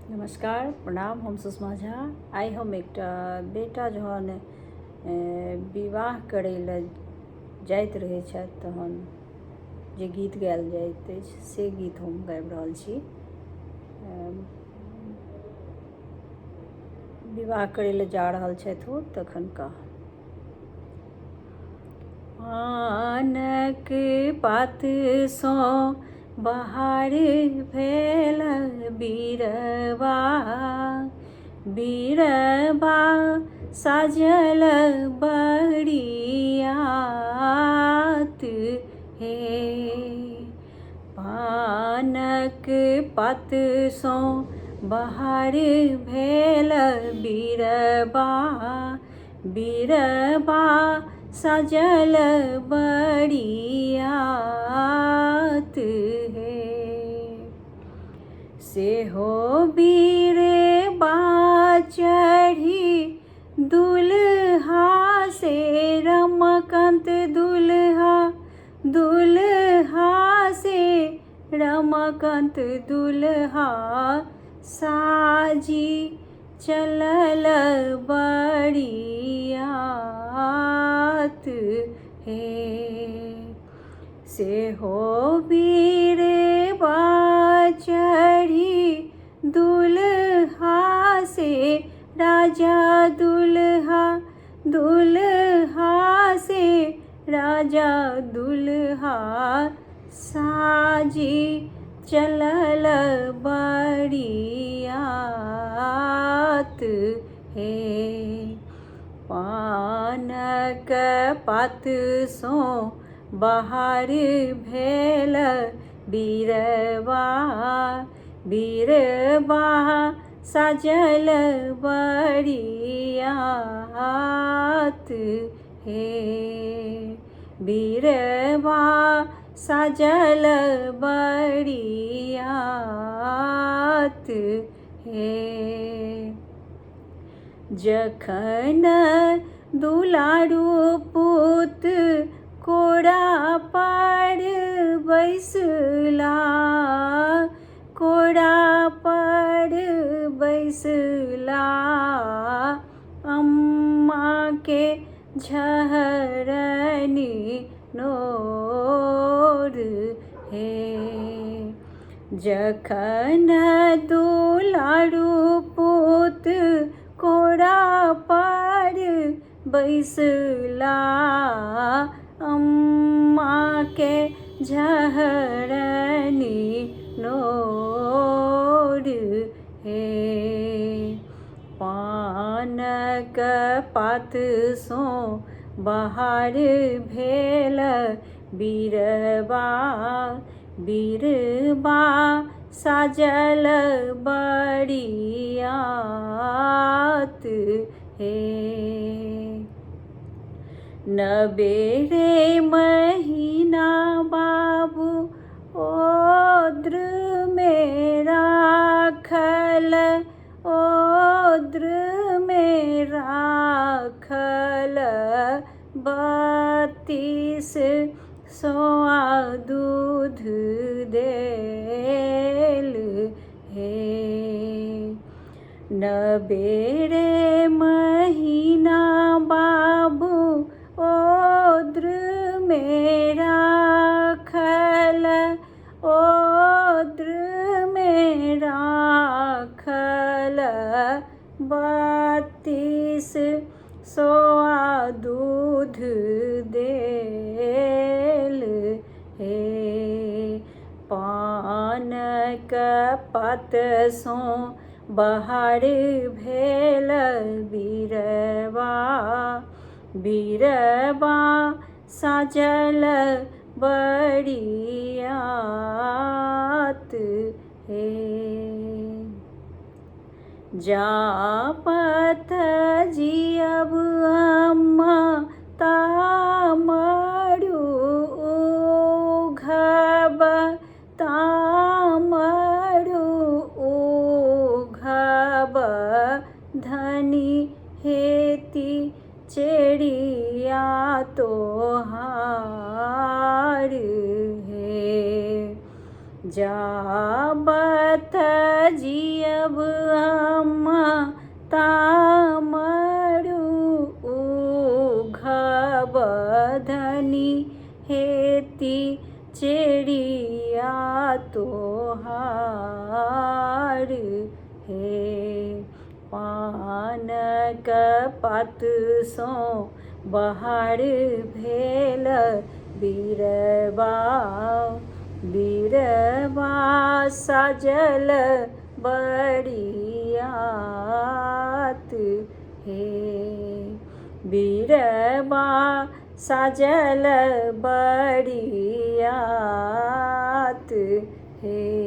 नमस्कार प्रणाम। हम सुषमा झा। आइ हम एकटा बेटा जहन विवाह करै लए जाइत रहै छथि तहन जे गीत गायल जाइत अछि से गीत हम गाबि रहल छी। विवाह करै लए जा रहल छथि ओ तखनका। आनक पातसँ बहार भेल बीरबा, बीरबा साजल बरियात हे। पानक पातसँ बहार भेल बीरबा, बीरबा साजल बरियात हे। सेहो बीरबा चढ़ी दुल्हा से रमकान्त दुल्हा, दुल्हा से रमकान्त दुल्हा साजी चलल बरियात हे। सेहो बीरबा चढ़ी दुल्हा से राजा दुल्हा, दुल्हा से राजा दुल्हा साजी चलल बरियात हे। पानक पातसँ बहार भेल बीरबा, बीरबा साजल बरियात हे। बीरबा साजल बरियात हे। जखन दुलारू पुत कोरा पर बैसला, कोरा पर बैसला अम्मा के झरनी नोर हे। जखन दुलारू पुत कोरा पर बैसला अम्मा के झरनी नोर हे। पानक पातसँ बहार भेल बीरबा, बीरबा साजल बरियात हे। नबेरे महीना बाबू ओद्र में राखल, ओद्र में राखल 32 सौआ दूध देल हे। नबेरे महीना बाबू ओद्र में राखल, ओद्र में राखल 32 सौआ दूध देल हे। पानक पातसँ बहार भेल बीरबा, बीरबा साजल बरियात हे। जापत जियब अम्मा तामरू उघब, तामरू उघब धनी हेती चेड़िया तोहार हे। जाबत जियब अम्मा तामरू उघबधनी हेती चेड़िया तोहार हे पानक पात सो बहार भेल बीरबा बीरबा साजल बरियात हे बीरबा साजल बरियात हे।